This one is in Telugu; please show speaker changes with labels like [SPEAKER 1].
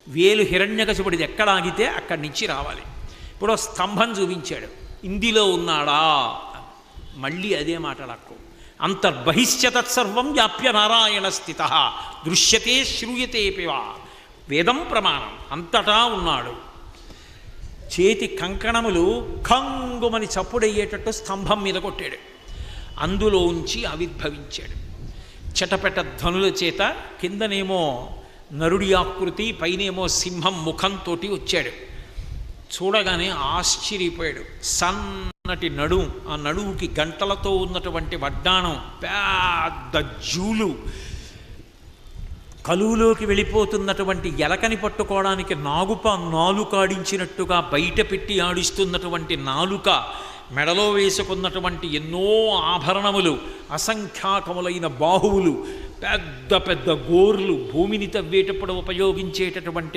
[SPEAKER 1] వేలు హిరణ్యకశిపుడిది ఎక్కడ ఆగితే అక్కడి నుంచి రావాలి. ఇప్పుడు స్తంభం చూపించాడు, ఇందులో ఉన్నాడా, మళ్ళీ అదే మాటలకు అంతర్బహిష్య తత్సర్వం వ్యాప్య నారాయణ స్థిత దృశ్యతే శ్రూయతే పివా. వేదం ప్రమాణం, అంతటా ఉన్నాడు. చేతి కంకణములు ఖంగుమని చప్పుడయ్యేటట్టు స్తంభం మీద కొట్టాడు. అందులోంచి ఆవిర్భవించాడు. చటపెట ధ్వనుల చేత కిందనేమో నరుడి ఆకృతి, పైనేమో సింహం ముఖంతో వచ్చాడు. చూడగానే ఆశ్చర్యపోయాడు. సన్నటి నడుము, ఆ నడువుకి గంటలతో ఉన్నటువంటి వడ్డాణం, పెద్ద జూలు, కలువులోకి వెళ్ళిపోతున్నటువంటి ఎలకని పట్టుకోవడానికి నాలుకాడించినట్టుగా బయట పెట్టి ఆడిస్తున్నటువంటి నాలుక, మెడలో వేసుకున్నటువంటి ఎన్నో ఆభరణములు, అసంఖ్యాకములైన బాహువులు, పెద్ద పెద్ద గోర్లు, భూమిని తవ్వేటప్పుడు ఉపయోగించేటటువంటి